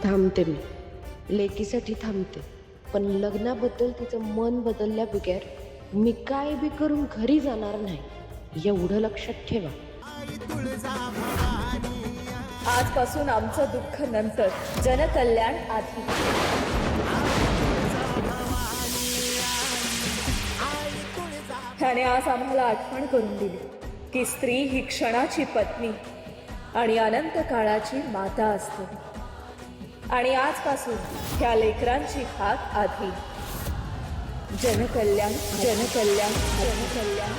थांबते मी लेकीसाठी थांबते, पण लग्नाबद्दल तिचं मन बदलल्या बगैर मी काय बी करून घरी जाणार नाही, एवढं लक्षात ठेवा. आजपासून आमचं दुःख नंतर, जनकल्याण आधी. त्याने आज आम्हाला आठवण करून दिली की स्त्री ही क्षणाची पत्नी आणि अनंत काळाची माता असते. आणि आजपासून ह्या लेकरांची हाक आधी. जनकल्याण, जनकल्याण, जनकल्याण, जनकल्याण.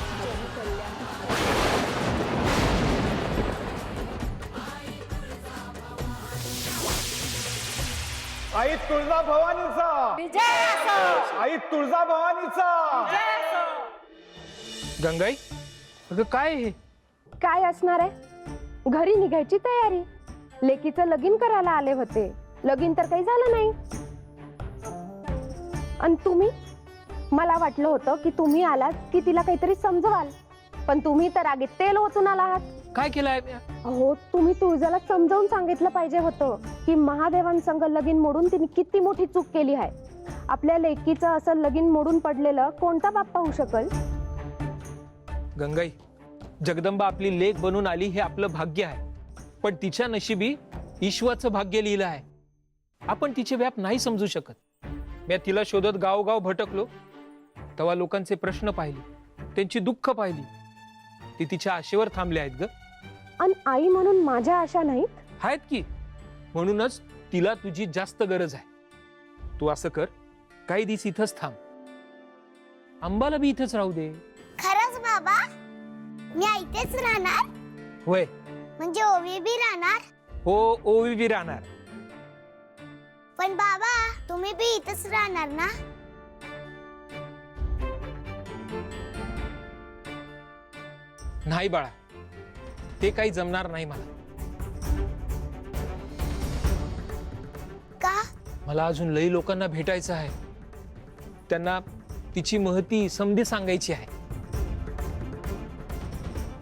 आई तुळजा भवानीचा, आई तुळजा भवानीचा. गंगाई, अगं काय हे? काय असणार आहे? घरी निघायची तयारी. लेकीचं लगीन करायला आले होते, लगीन तर काही झालं नाही. आणि तुम्ही, मला वाटलं होतं की तुम्ही आलात की तिला काहीतरी समजवाल, पण तुम्ही तर आगीत तेल ओतून आला आहात. काय केलंय? हो, तुम्ही तुळजाला समजावून सांगितलं पाहिजे होतं की महादेवांसंग लगीन मोडून तिने किती मोठी चूक केली आहे. आपल्या लेकीचं असं लगीन मोडून पडलेलं कोणता बाप पाहू शकल? गंगाई, जगदंबा आपली लेक बनून आली हे आपलं भाग्य आहे, पण तिच्या नशिबी ईश्वराचं भाग्य लिहिलं आहे. आपण तिचे व्याप नाही समजू शकत. मी तिला शोधत गावोगाव भटकलो, तेव्हा लोकांचे प्रश्न पाहिले, त्यांची दुःख पाहिली. ती तिच्या आशेवर थांबले आहेत ग. आणि आई म्हणून माझ्या आशा नाहीत आहेत की, म्हणूनच तिला तुझी जास्त गरज आहे. तू असं कर, काही दिवस इथंच थांब, अंबाला बी इथंच राहू दे. खरंच बाबा, मी इथेच राहणार? होय, म्हणजे ओवी बी राहणार? हो, ओवी बी राहणार. पण बाबा, तुम्ही बी इथेच राहणार ना? नाही बाळा, ते काही जमणार नाही मला. का? मला अजून लई लोकांना भेटायचं आहे, त्यांना तिची महती समधी सांगायची आहे.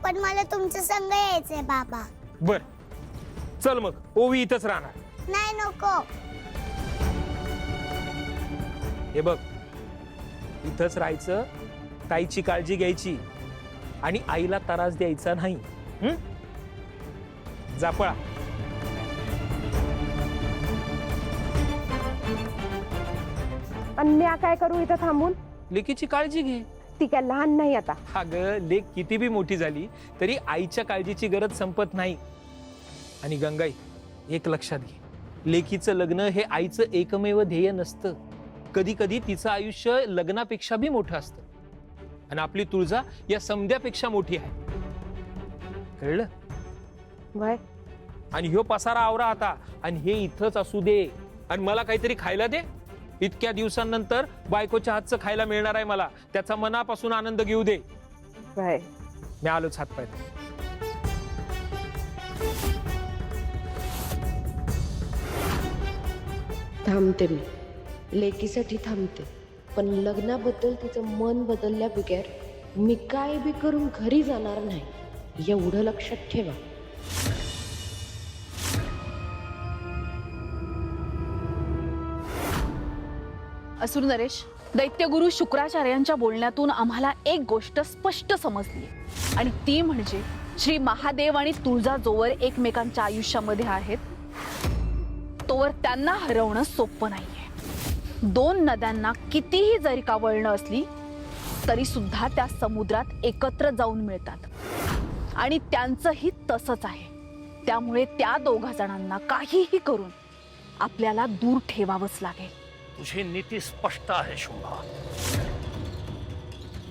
पण मला तुमचं संग यायचंय बाबा. बर, चल मग, ओवी इथंच राहणार. नाही, नको. हे बघ, इथंच राहायचं, ताईची काळजी घ्यायची आणि आईला त्रास द्यायचा नाही. जा पळा. आणि मी काय करू इथं थांबून? लेकीची काळजी घे. ती काय लहान नाही आता. अगं, लेक किती बी मोठी झाली तरी आईच्या काळजीची गरज संपत नाही. आणि गंगाई, एक लक्षात घे, लेकीचं लग्न हे आईचं एकमेव ध्येय नसतं. कधी कधी तिचं आयुष्य लग्नापेक्षा बी मोठं असतं, आणि आपली तुळजा या समध्यापेक्षा मोठी आहे. कळलं? वय, आणि ह्यो पसारा आवरा आता, आणि हे इथंच असू दे. आणि मला काहीतरी खायला दे. इतक्या दिवसांनंतर बायकोच्या हातचं खायला मिळणार आहे मला. त्याचा मनापासून आनंद घेऊ दे. वय. मी आलोच हातपाय. थांबते मी लेकीसाठी थांबते, पण लग्नाबद्दल तिचं मन बदलल्या बगैर मी काय बी करून घरी जाणार नाही, एवढं लक्षात ठेवा. असुर नरेश, दैत्यगुरु शुक्राचार्यांच्या बोलण्यातून आम्हाला एक गोष्ट स्पष्ट समजली, आणि ती म्हणजे श्री महादेव आणि तुळजा जोवर एकमेकांच्या आयुष्यामध्ये आहेत, तोवर त्यांना हरवणं सोपं नाहीये. दोन नद्यांना कितीही जरी का वळणं असली तरी सुद्धा त्या समुद्रात एकत्र जाऊन मिळतात, आणि त्यांचंही तसंच आहे. त्यामुळे त्या दोघा जणांना काहीही करून आपल्याला दूर ठेवावंच लागेल. तुझी नीती स्पष्ट आहे शुंभा,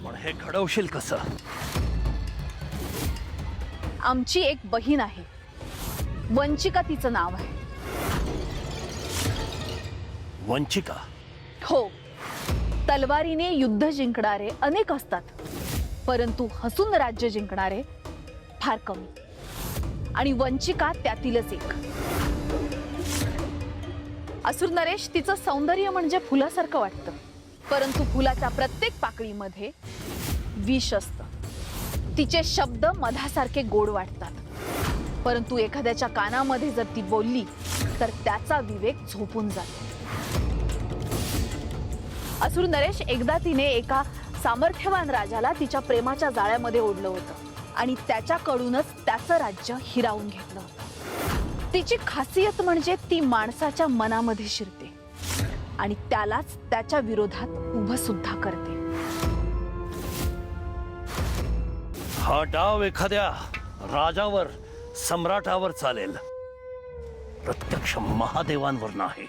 पण हे घडवशील कसं? आमची एक बहीण आहे, वंचिका तिचं नाव आहे. वंचिका? हो, तलवारीने युद्ध जिंकणारे अनेक असतात, परंतु हसून राज्य जिंकणारे फार कमी, आणि वंचिका त्यातीलच एक. असुर नरेश, तिचं सौंदर्य म्हणजे फुलासारखं वाटतं, परंतु फुलाच्या प्रत्येक पाकळीमध्ये विष असतं. तिचे शब्द मधासारखे गोड वाटतात, परंतु एखाद्याच्या कानामध्ये जर ती बोलली तर त्याचा विवेक झोपून जातो. असुर नरेश, एकदा तिने एका सामर्थ्यवान राजाला तिच्या प्रेमाच्या जाळ्यामध्ये ओढलं होतं आणि त्याच्याकडूनच त्याचं राज्य हिरावून घेतलं होतं. तिची खासियत म्हणजे ती माणसाच्या मनामध्ये शिरते आणि त्यालाच त्याच्या विरोधात उभं सुद्धा करते. हा डाव एखाद्या राजावर, सम्राटावर चालेल, प्रत्यक्ष महादेवांवर नाही.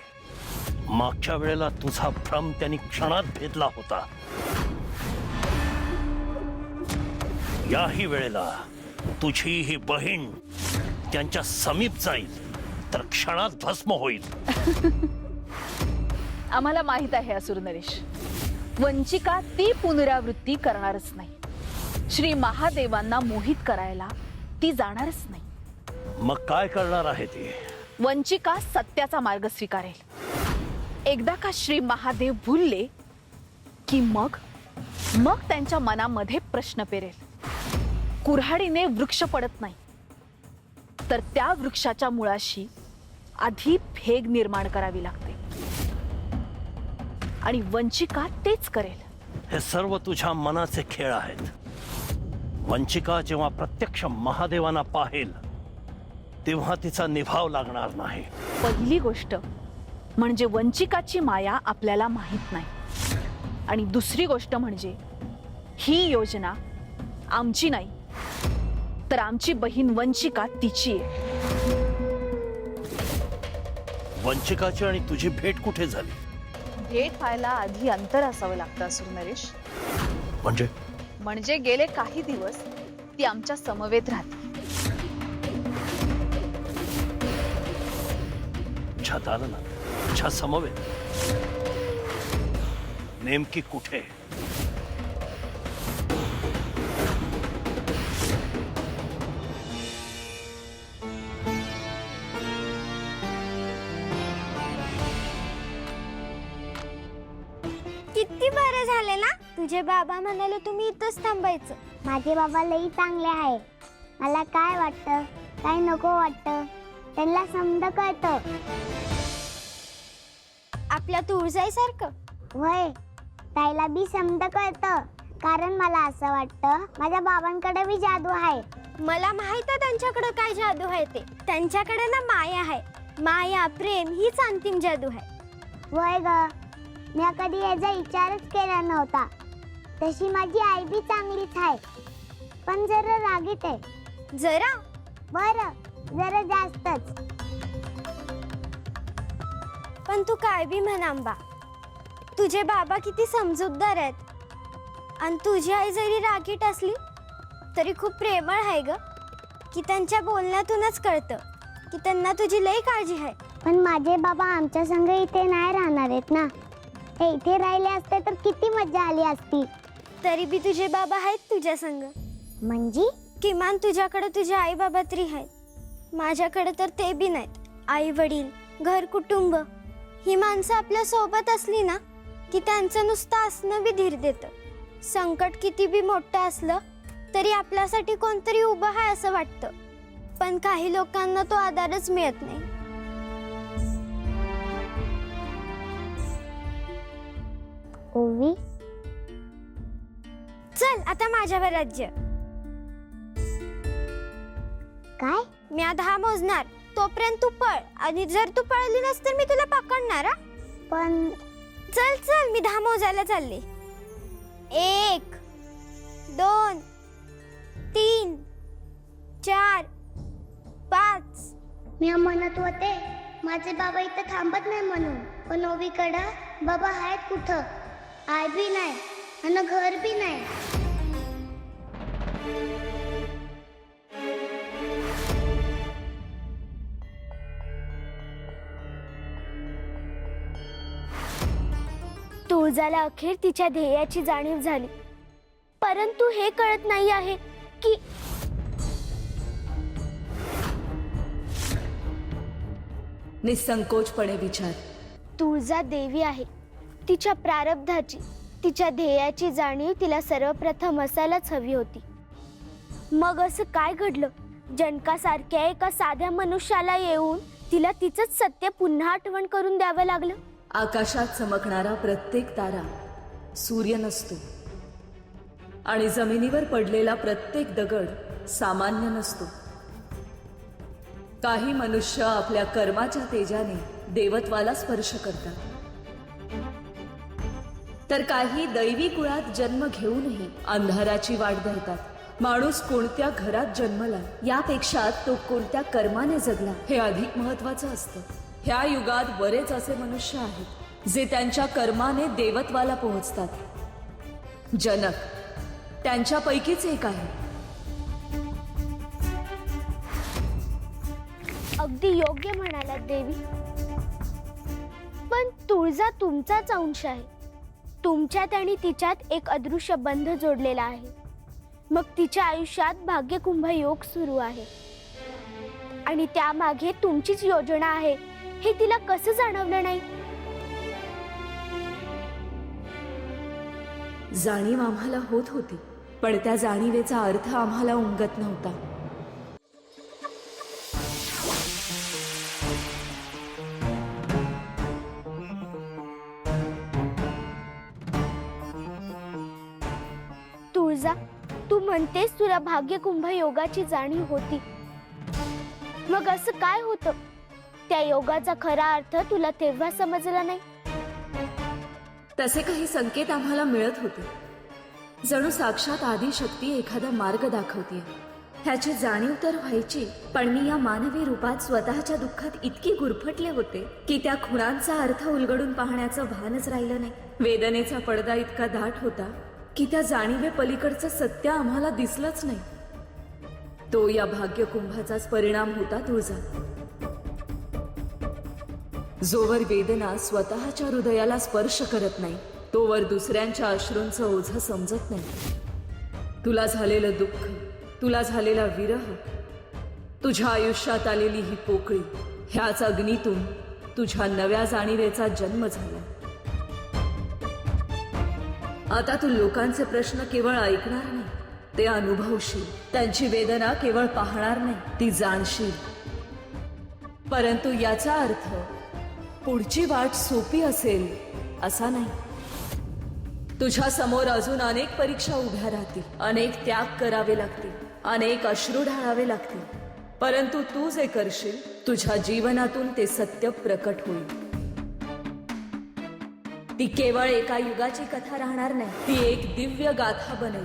मागच्या वेळेला तुझा भ्रम त्यांनी क्षणात भेदला होता. याही वेळेला तुझी ही बहीण त्यांच्या समीप जाईल तर क्षणात भस्म होईल. आम्हाला माहित आहे असुर नरेश, वंचिका ती पुनरावृत्ती करणारच नाही. श्री महादेवांना मोहित करायला ती जाणारच नाही. मग काय करणार आहे ती? वंचिका सत्याचा मार्ग स्वीकारेल. एकदा का श्री महादेव भुलले की मग त्यांच्या मनामध्ये प्रश्न पेरेल. कुऱ्हाडीने वृक्ष पडत नाही, तर त्या वृक्षाच्या मुळाशी आधी भेग निर्माण करावी लागते आणि वंचिका तेच करेल. हे सर्व तुझ्या मनाचे खेळ आहेत. वंचिका जेव्हा प्रत्यक्ष महादेवांना पाहेल तेव्हा तिचा निभाव लागणार नाही. पहिली गोष्ट म्हणजे वंचिकाची माया आपल्याला माहित नाही आणि दुसरी गोष्ट म्हणजे ही योजना आमची नाही, तर आमची बहीण वंचिका तिची आहे. वंचिकाची आणि तुझी भेट कुठे झाली? भेट व्हायला आधी अंतर असावं लागतं असुर नरेश. म्हणजे गेले काही दिवस ती आमच्या समवेत राहते. छत आलं ना, छत समवेत नेमकी कुठे? किती बरं झाले ना, तुझे बाबा म्हणाले तुम्ही इथंच थांबायचं. माझे बाबा लई चांगले आहे. मला काय वाटतं, काय नको वाटतं, त्यांना समज कळतं. आपल्या तुळजाईसारखं वय ताईला बी समज कळतं. कारण मला असं वाटतं माझ्या बाबांकडे बी जादू आहे. मला माहित आहे त्यांच्याकडे काय जादू आहे ते. त्यांच्याकडे ना माया आहे. माया, प्रेम हीच अंतिम जादू आहे. वय ग, मी कधी याचा विचारच केला नव्हता. तशी माझी आई बी चांगलीच आहे, पण जरा रागीट आहे. जरा बरं, जरा जास्तच. पण तू काय बी म्हण आंबा, तुझे बाबा किती समजूतदार आहेत. आणि तुझी आई जरी रागीट असली तरी खूप प्रेमळ आहे ग. की त्यांच्या बोलण्यातूनच कळतं की त्यांना तुझी लई काळजी आहे. पण माझे बाबा आमच्या संग इथे नाही राहणार आहेत ना. हे इथे राहिले असते तर किती मजा आली असती. तरी बी तुझे बाबा आहेत तुझ्या संग. म्हणजे किमान तुझ्याकडे तुझे आई बाबा तरी आहेत. माझ्याकडे तर ते बी नाहीत. आई वडील, घर कुटुंब ही माणसं आपल्या सोबत असली ना की त्यांचं नुसतं असणं बी धीर देतं. संकट किती बी मोठं असलं तरी आपल्यासाठी कोणतरी उभं आहे असं वाटतं. पण काही लोकांना तो आधारच मिळत नाही. ओवी, चल आता माझ्यावर राज्य. काय? मी 10 मोजणार, तोपर्यंत तू पळ. आणि जर तू पळली नस तर मी तुला पकडणार. पण चल चल, मी 10 मोजायला चालले. 1 2 3 4 5. मी म्हणत होते माझे बाबा इथं थांबत नाही म्हणून. पण ओवीकडं बाबा आहेत कुठं? आई बी नाही आणि घर बी नाही. तुळजाला अखेर तिच्या ध्येयाची जाणीव झाली. परंतु हे कळत नाही आहे की निसंकोचपणे विचार. तुळजा देवी आहे. तिच्या प्रारब्धाची, तिच्या ध्येयाची जाणीव तिला सर्वप्रथम असायलाच हवी होती. मग असं काय घडलं जनकासारख्या एका साध्या मनुष्याला येऊन तिला तिचंच सत्य पुन्हा आठवण करून द्यावं लागलं. आकाशात चमकणारा प्रत्येक तारा सूर्य नसतो आणि जमिनीवर पडलेला प्रत्येक दगड सामान्य नसतो. काही मनुष्य आपल्या कर्माच्या तेजाने देवत्वाला स्पर्श करतात, तर काही दैवी कुळात जन्म घेऊनही अंधाराची वाट धरतात. माणूस कोणत्या घरात जन्मला यापेक्षा तो कोणत्या कर्माने जगला हे अधिक महत्वाचं असतं. ह्या युगात बरेच असे मनुष्य आहेत जे त्यांच्या कर्माने देवत्वाला पोहोचतात. जनक त्यांच्यापैकीच एक आहे. अगदी योग्य म्हणालात देवी. पण तुळजा तुमचाच अंश आहे. तुमच्यात आणि तिच्यात एक अदृश्य बंध जोडलेला आहे. मग तिच्या आयुष्यात भाग्यकुंभ योग सुरू आहे आणि त्यामागे तुमचीच योजना आहे हे तिला कसं जाणवलं नाही? जाणीव आम्हाला होत होती, पण त्या जाणीवेचा अर्थ आम्हाला उमगत नव्हता. तुळजा, तू म्हणतेस तुला भाग्यकुंभ योगाची जाणीव होती. मग असं काय होतं त्या योगाचा खरा अर्थ तुला तेव्हा समजला नाही? तसे काही संकेत आम्हाला मिळत होते. जणू साक्षात आदिशक्ती एखादा मार्ग दाखवतीये. ह्याची जाणीव तर व्हायची, पण मी या मानवी रूपात स्वतःच्या दुःखात इतकी गुरफटले होते की त्या खुणांचा अर्थ उलगडून पाहण्याचं भानच राहिलं नाही. वेदनेचा पडदा इतका दाट होता की त्या जाणीवे पलीकडचं सत्य आम्हाला दिसलंच नाही. तो या भाग्यकुंभाचाच परिणाम होता तुळजा. जोवर वेदना स्वतःच्या हृदयाला स्पर्श करत नाही तोवर दुसऱ्यांच्या अश्रूंचं ओझं समजत नाही. तुला झालेलं दुःख, तुला झालेला विरह, तुझ्या आयुष्यात आलेली ही पोकळी, ह्याच अग्नीतून तुझ्या नव्या जाणीवेचा जन्म झाला. आता तू लोकांचे प्रश्न केवळ ऐकणार नाही, ते अनुभवशील. त्यांची वेदना केवळ पाहणार नाही, ती जाणशील. परंतु याचा अर्थ पुढची वाट सोपी असेल असा नाही. तुझ्या समोर अजून अनेक परीक्षा उभ्या राहतील, अनेक त्याग करावे लागतील, अनेक अश्रू ढाळावे लागतील. परंतु तू जे करशील तुझ्या जीवनातून ते सत्य प्रकट होईल. ती केवळ एका युगाची कथा राहणार नाही, ती एक दिव्य गाथा बनेल.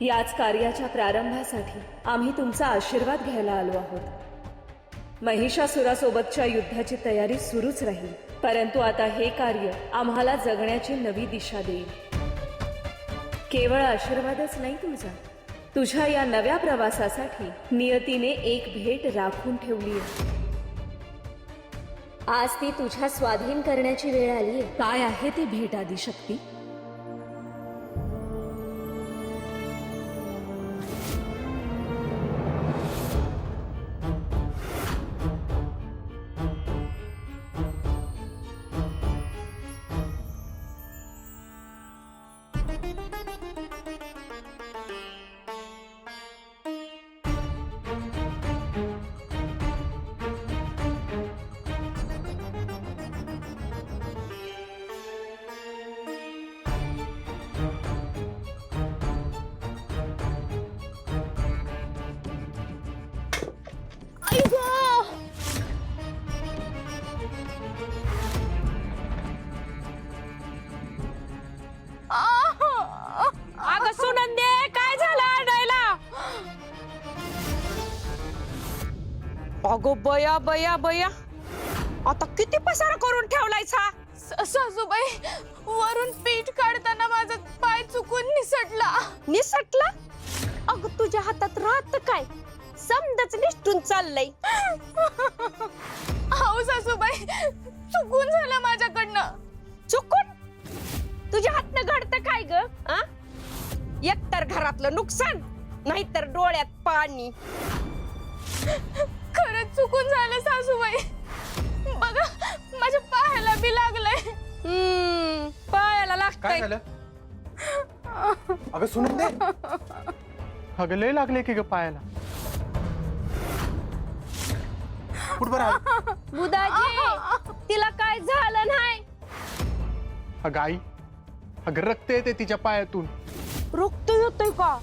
याच कार्याच्या प्रारंभासाठी आम्ही तुमचा आशीर्वाद घ्यायला आलो आहोत. महिषासुरासोबतच्या युद्धाची तयारी सुरूच राहील, परंतु आता हे कार्य आम्हाला जगण्याची नवी दिशा देईल. केवळ आशीर्वादच नाही तुझा, तुझ्या या नव्या प्रवासासाठी नियतीने एक भेट राखून ठेवली आहे. आज ती तुझ्या स्वाधीन करण्याची वेळ आली आहे. काय आहे ती भेट आदिशक्ती? अगं सुनंदे, काय झालं आणायला? अगो बया बया बया, आता किती पसारा करून ठेवलायचा? सासूबाई, वरून पीठ काढताना माझा पाय चुकून निसटला. निसटला? अगं तुझ्या हातात राहत काय? समदच निष्ठून चाललंय. हाऊ सासूबाई, चुकून झालं माझ्याकडनं. चुकून? तुझ्या हातनं घडतं काय ग? एकतर घरातलं नुकसान, नाहीतर डोळ्यात पाणी. खरंच चुकून झालं सासूबाई. बघा, माझ्या पायाला बी लागलंय. पायाला काय लागतंय. झालं? अगं सुनंदे, अगं लय लागले की ग पायाला. उठ बरं. बुधाजी तिला काय झालं नाही. अगं आई, अगं रक्त येते तिच्या पायातून. रक्त येतोय का?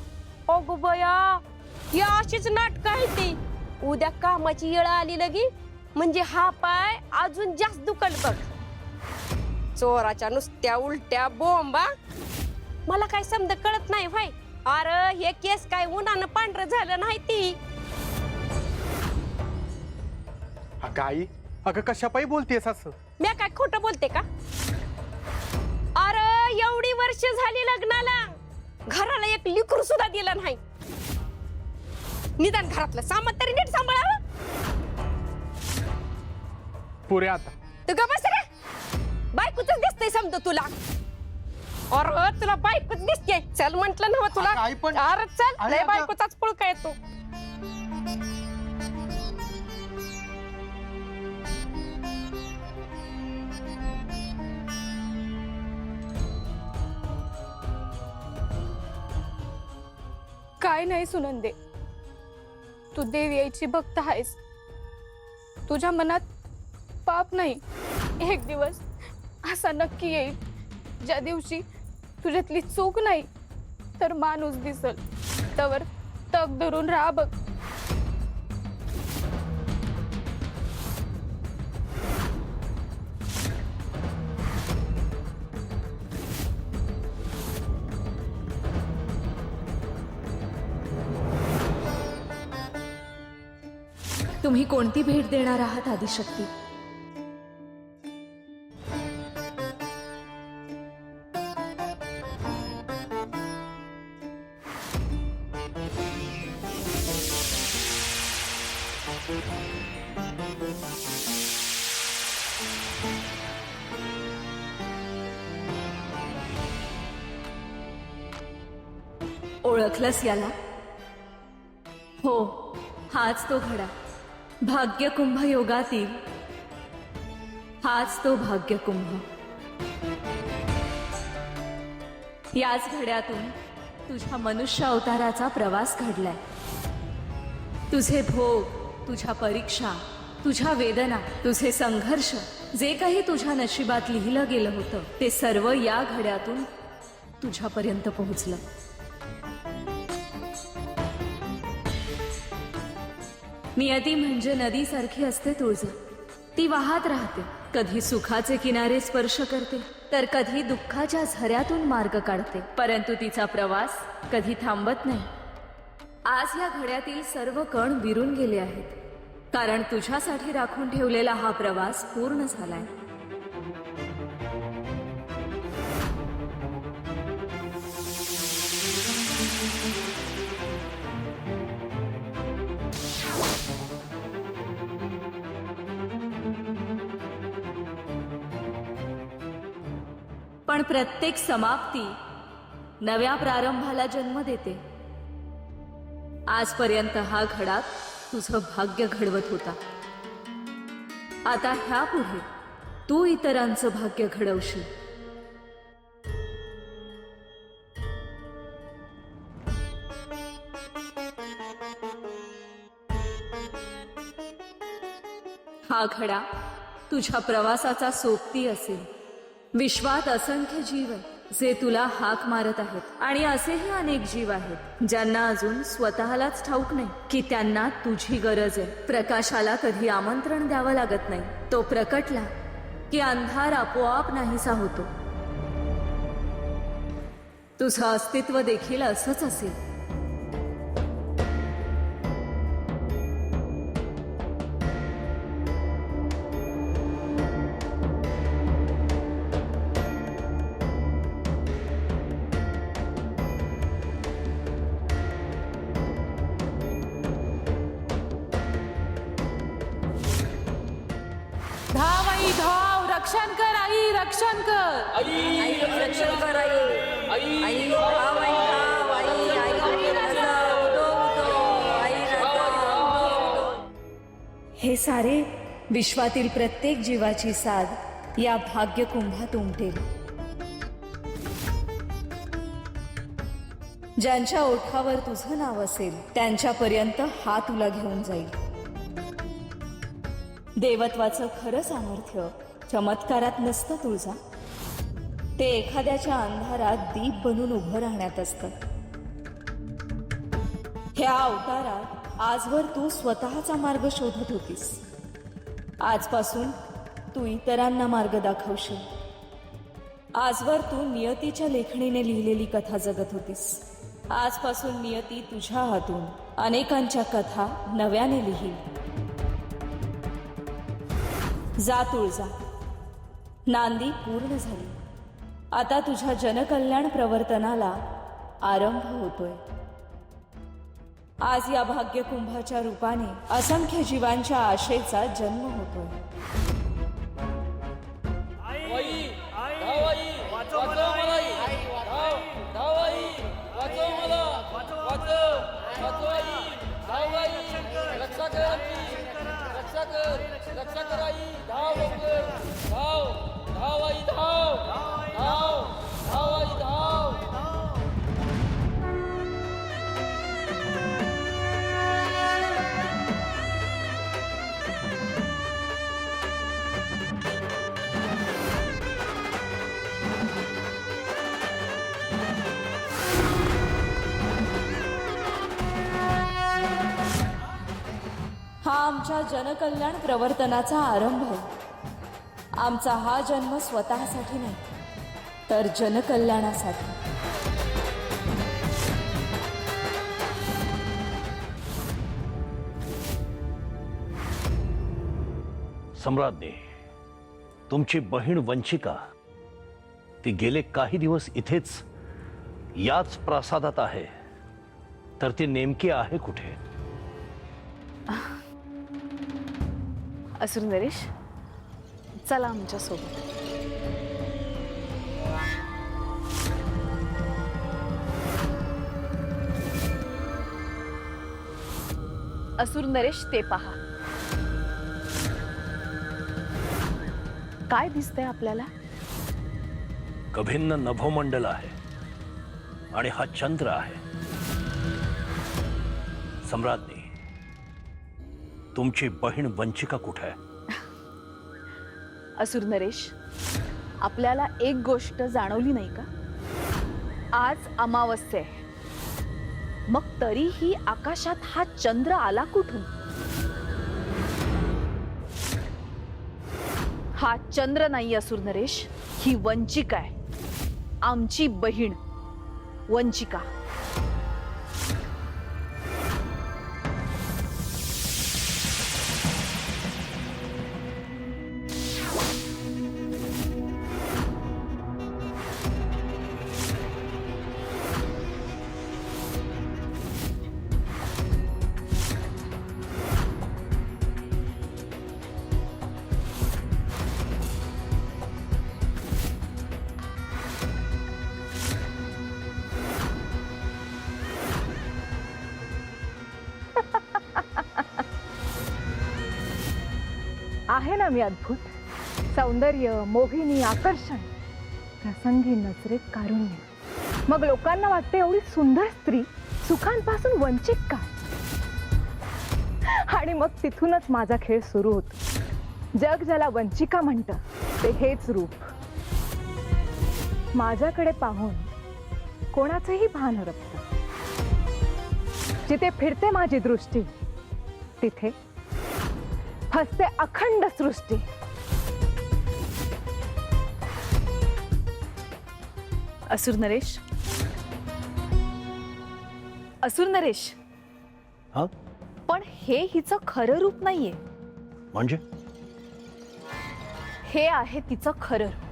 अगो बया, या अशीच नाटक आहे ती. उद्या कामाची येळ आली लगी म्हणजे हा पाय अजून जास्त दुखल बघ. चोराच्या नुसत्या उलट्या बोंबा. मला काय समज कळत नाही भाई. अरे हे केस काय उन्हानं पांढरं झालं नाही ती. अगं आई, अगं कशा पायी बोलतेस असं? मी काय खोटं बोलते का? अरे एवढी वर्ष झाली लग्नाला, घराला एक लिकरू सुद्धा दिलं नाही. निदान घरातलं सामान तरी नीट सांभाळावं. पुरे आता तू का बस रे. बायकोच दिसतंय समजा तुला. अरे तुला बायकोच दिसते. चल म्हंटल ना तुला. अगं आई पण- अरे चल, आई लय अगं- बायकोचाच पुळका येतो. काय नाही सुनंदे, तू देव यायची भक्त आहेस. तुझ्या मनात पाप नाही. एक दिवस असा नक्की येईल ज्या दिवशी तुझ्यातली चूक नाही तर माणूस दिसल. तवर तग धरून राहा बघ. तुम्ही कोणती भेट देणार आहात आदिशक्ती? ओळखलंस याला? हो, हाच तो घडा. भाग्यकुंभ योगातील हाच तो भाग्यकुंभ. याच घड्यातून तुझ्या मनुष्य अवताराचा प्रवास घडलाय. तुझे भोग, तुझ्या परीक्षा, तुझ्या वेदना, तुझे संघर्ष, जे काही तुझ्या नशिबात लिहिलं गेलं होतं ते सर्व या घड्यातून तुझ्यापर्यंत पोहोचलं. नियती म्हणजे नदीसारखी असते तुळजा. ती वाहत राहते. कधी सुखाचे किनारे स्पर्श करते तर कधी दुःखाच्या झऱ्यातून मार्ग काढते. परंतु तिचा प्रवास कधी थांबत नाही. आज या घड्यातील सर्व कण विरून गेले आहेत, कारण तुझ्यासाठी राखून ठेवलेला हा प्रवास पूर्ण झालाय. पण प्रत्येक समाप्ती नव्या प्रारंभाला जन्म देते. आजपर्यंत हा घडा तुझं भाग्य घडवत होता. आता ह्यापुढे तू इतरांचं भाग्य घडवशील. हा घडा तुझ्या प्रवासाचा सोबती असेल. विश्वात असंख्य जीव आहेत जे तुला हाक मारत आहेत, आणि असेही अनेक जीव आहेत ज्यांना अजून स्वतःलाच ठाऊक नाही की त्यांना तुझी गरज आहे. प्रकाशाला कधी आमंत्रण द्यावं लागत नाही. तो प्रकटला की अंधार आपोआप नाहीसा होतो. तुझं अस्तित्व देखील असंच असेल. धाव आई धाव, रक्षण कर आई, रक्षण कर. हे सारे विश्वातील प्रत्येक जीवाची साध या भाग्यकुंभात उमटेल. ज्यांच्या ओठावर तुझं नाव असेल त्यांच्यापर्यंत हा तुला घेऊन जाईल. देवत्वाचं खरं सामर्थ्य चमत्कारात नसतं तुळजा, ते एखाद्याच्या अंधारात दीप बनून उभं राहण्यात असतं. ह्या अवतारात आजवर तू स्वतःचा मार्ग शोधत होतीस. आजपासून तू इतरांना मार्ग दाखवशील. आजवर तू नियतीच्या लेखणीने लिहिलेली कथा जगत होतीस. आजपासून नियती तुझ्या हातून अनेकांच्या कथा नव्याने लिहील. जा तुळजा, नांदी पूर्ण झाली. आता तुझ्या जनकल्याण प्रवर्तनाला आरंभ होतोय. आज या भाग्यकुंभाच्या रूपाने असंख्य जीवांच्या आशेचा जन्म होतोय. हा आमच्या जनकल्याण प्रवर्तनाचा आरंभ आहे. आमचा हा जन्म स्वतःसाठी नाही, तर जनकल्याणासाठी. सम्राज्ञी, तुमची बहीण वंचिका ती गेले काही दिवस इथेच याच प्रासादात आहे, तर ती नेमकी आहे कुठे? असुर नरेश, चला आमच्या सोबत. असुर नरेश, ते पहा काय दिसतंय आपल्याला? कभिन्न नभोमंडल आहे आणि हा चंद्र आहे. सम्राज्ञी, तुमची बहीण वंचिका कुठे आहे? असुर नरेश, आपल्याला एक गोष्ट जाणवली नाही का? आज अमावस्या आहे, मग तरीही आकाशात हा चंद्र आला कुठून? हा चंद्र नाही असुर नरेश, ही वंचिका आहे, आमची बहीण वंचिका. आहे ना मी अद्भुत? सौंदर्य, मोहिनी, आकर्षण, प्रसंगी नजरेत कारुण्य. मग लोकांना वाटते एवढी सुंदर स्त्री सुखांपासून वंचित का? आणि मग तिथूनच माझा खेळ सुरू होतो. जग ज्याला वंचिका म्हणतं ते हेच रूप. माझ्याकडे पाहून कोणाचंही भान हरपतं. जिथे फिरते माझी दृष्टी तिथे हसते अखंड सृष्टी. असुर नरेश, असुर नरेश, हा? पण हे हिचं खरं रूप नाहीये. म्हणजे? हे आहे तिचं खरं रूप.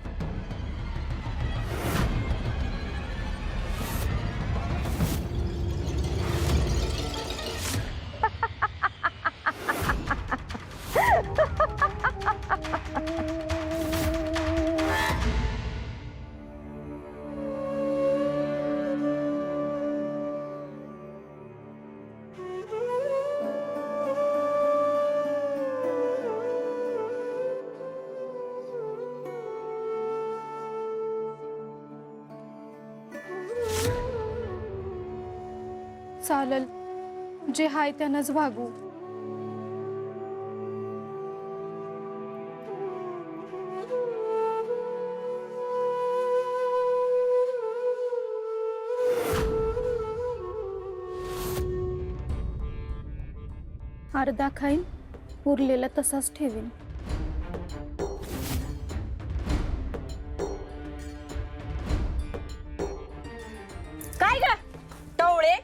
चालल, जे हाय त्यानंच भागू. अर्धा खाईन, उरलेला तसाच ठेवीन. काय ग टवळे,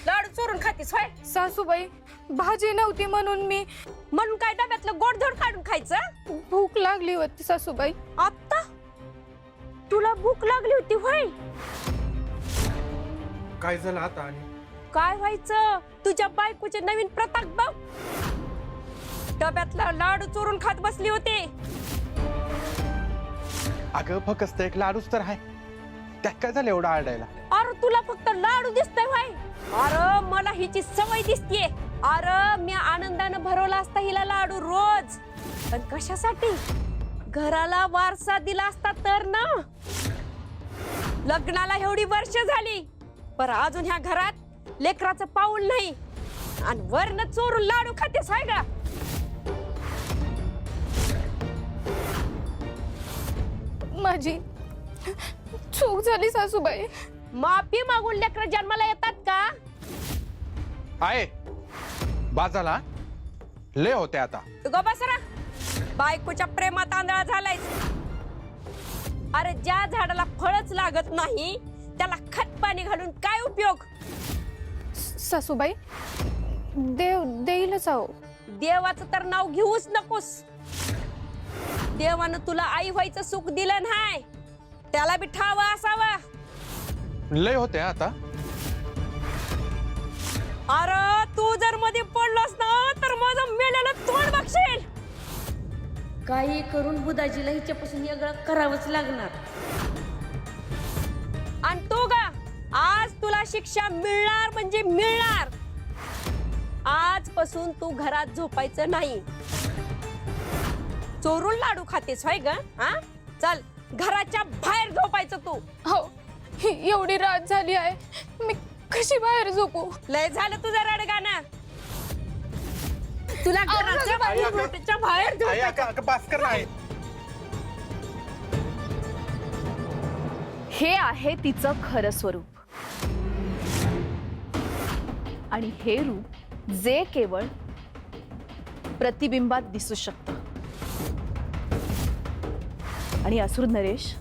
लाडू चोरून खातीस होय? सासूबाई, भाजी नव्हती म्हणून म्हणून काय डब्यातलं गोडधोड काढून खायचं? भूक लागली होती सासूबाई. आता तुला भूक लागली होती होय? काय झालं आता? आणि काय व्हायचं? तुझ्या बायकोचे नवीन प्रताप बघ, डब्यातला लाडू चोरून खात बसली होती. अगं फक्त एक लाडूच तर आहे, त्यात काय झालं एवढं आरडायला? अरे तुला फक्त लाडू दिसतोय व्हय? अरे मला हिची सवय दिसतीये. अरे मी आनंदानं भरवला असता हिला लाडू रोज, पण कशासाठी? घराला वारसा दिला असता तर ना. लग्नाला एवढी वर्ष झाली पर अजून ह्या घरात लेकराचं पाऊल नाही, आणि वरनं चोरून लाडू खातेस हाय का? माझी चूक झाली सासूबाई. माफी मागून लेकरं जन्माला येतात का? आहे बाजाला लय होते आता. ग बसरा, बायकोच्या प्रेमात आंधळा झालायस. अरे ज्या झाडाला फळच लागत नाही त्याला खत पाणी घालून काय उपयोग? सासूबाई, देव देईलच आहो. देवाचं तर नाव घेऊच नकोस. देवानं तुला आई व्हायचं सुख दिलं नाही, त्याला बी ठावा असावा. लय होते आता. अरे तू जर मध्ये पडलास ना तर माझं मेलेलं तोंड बघशील. काही करून बुधाजीला हिच्यापासून वेगळं करावंच लागणार. आणि तू गा, आज तुला शिक्षा मिळणार म्हणजे मिळणार. आजपासून तू घरात झोपायचं नाही. चोरून लाडू खातेस होय ग? हा, चल घराच्या बाहेर झोपायचं तू. हो, ही एवढी रात झाली आहे, मी कशी बाहेर झोपू? लय झालं तुझं रडगाणं. तुला घराच्या बाहेर झोपायचं. बास कर नाही. हे आहे तिचं खरं स्वरूप, आणि हे रूप जे केवळ प्रतिबिंबात दिसू शकतं. आणि असुर नरेश,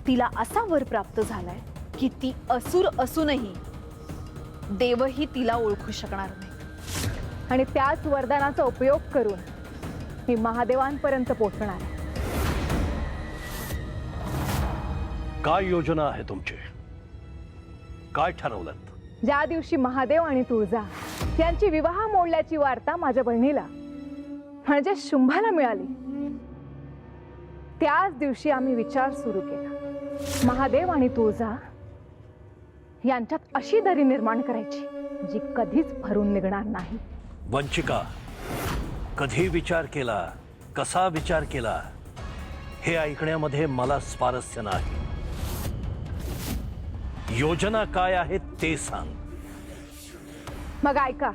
तिला असा वर प्राप्त झालाय की ती असुर असूनही देवही तिला ओळखू शकणार नाही. आणि त्याच वरदानाचा उपयोग करून मी महादेवांपर्यंत पोहोचणार आहे. काय योजना आहे तुमची? काय ठरवलं? ज्या दिवशी महादेव आणि तुळजा यांची विवाह मोडल्याची वार्ता माझ्या बहिणीला म्हणजे शुंभाला मिळाली, त्याच दिवशी आम्ही विचार सुरू केला. महादेव आणि तुळजा यांच्यात अशी दरी निर्माण करायची जी कधीच भरून निघणार नाही. वंचिका, कधी विचार केला, कसा विचार केला हे ऐकण्यामध्ये मला स्वारस्य नाही. योजना काय आहे ते सांग. मग ऐका,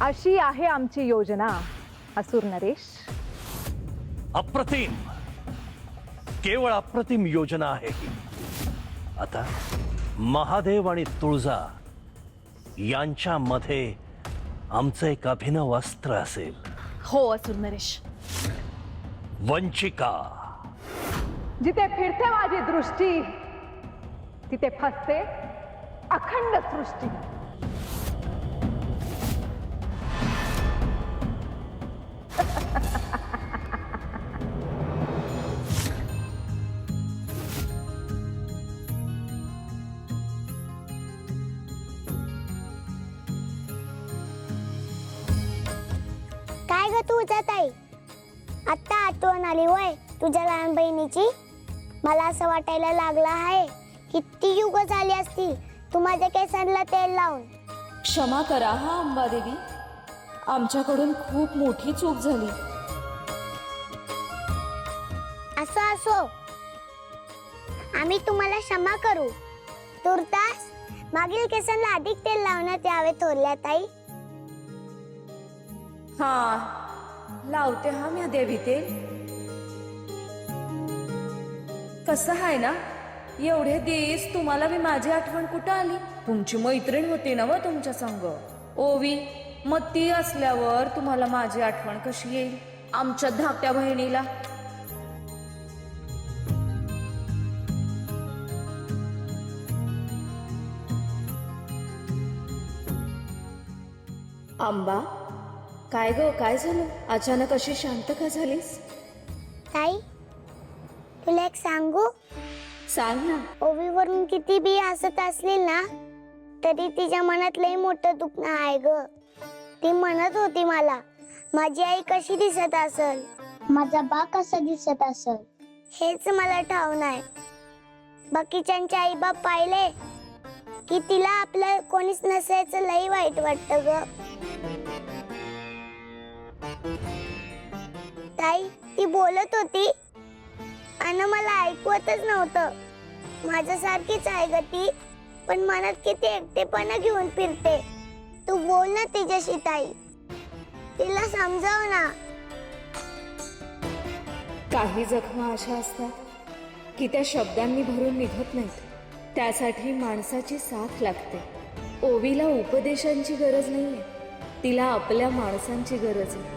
अशी आहे आमची योजना असुर नरेश. अप्रतिम, केवळ अप्रतिम योजना आहे ही. आता महादेव आणि तुळजा यांच्यामध्ये आमचं एक अभिनव अस्त्र असेल. हो असुर नरेश. वंचिका, जिथे फिरते माझी दृष्टी तिथे फसते अखंड सृष्टी. काय ग तुझ्या ताई, आता आठवण आली वय तुझ्या लहान बहिणीची? मला असं वाटायला लागलं आहे किती युग झाली असती तू माझ्या केसांना तेल लावून. क्षमा करा हा अंबादेवी, आमच्याकडून खूप मोठी चूक झाली. असो असो, आम्ही तुम्हाला क्षमा करू. तुर्तास मागील केसांना अधिक तेल लावण्यात यावे थोरल्या ताई. हा लावते हा मी देवी तेल. कसं आहे ना, एवढे दिवस तुम्हाला मी माझी आठवण कुठं आली? तुमची मैत्रीण होती ना व तुमच्या संग ओवी, मग ती असल्यावर तुम्हाला माझी आठवण कशी येईल आमच्या धाकट्या बहिणीला? आंबा, काय ग, काय झालं? अचानक अशी शांत का झालीस? ताई, तुला एक सांगू? सांग ना. ओवीवरून किती बी हसत असली ना, तरी तिच्या मनात लई मोठं दुखणं आहे ग. ती म्हणत होती मला, माझी आई कशी दिसत असल, माझा बा कसा दिसत असल, हेच मला ठाव नाही. बाकीच्यांचे आई बाप पाहिले की तिला आपलं कोणीच नसायचं लई वाईट वाटतं ग. ताई, ती बोलत होती आणि मला ऐकवतच नव्हतं. माझ्यासारखीच आहे ग ती, पण मनात किती एकटेपणा घेऊन फिरते. तू बोल ना तिच्याशी ताई, तिला समजाव ना. काही जखमा अशा असतात की त्या शब्दांनी भरून निघत नाहीत. त्यासाठी माणसाची साथ लागते. ओवीला उपदेशांची गरज नाहीये, तिला आपल्या माणसांची गरज आहे.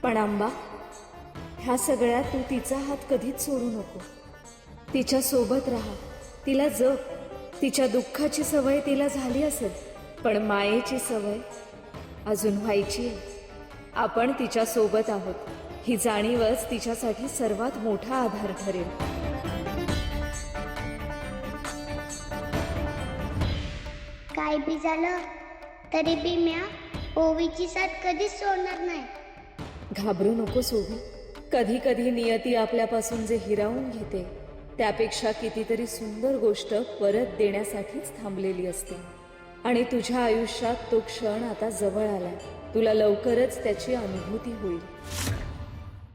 पण आंबा, ह्या सगळ्यात तू तिचा हात कधीच सोडू नको. तिच्या सोबत राहा, तिला जप. तिच्या दुःखाची सवय तिला झाली असेल, पण मायेची सवय अजून व्हायची आहे. आपण तिच्या सोबत आहोत, ही जाणीवच तिच्यासाठी सर्वात मोठा आधार ठरेल. काय बी झालं तरी बी म्या ओवीची साथ कधीच सोडणार नाही. घाबरू नको सोबी. कधी कधी नियती आपल्यापासून जे हिरावून घेते त्यापेक्षा कितीतरी सुंदर गोष्ट परत देण्यासाठीच थांबलेली असते. आणि तुझ्या आयुष्यात तो क्षण आता जवळ आलाय. तुला लवकरच त्याची अनुभूती होईल.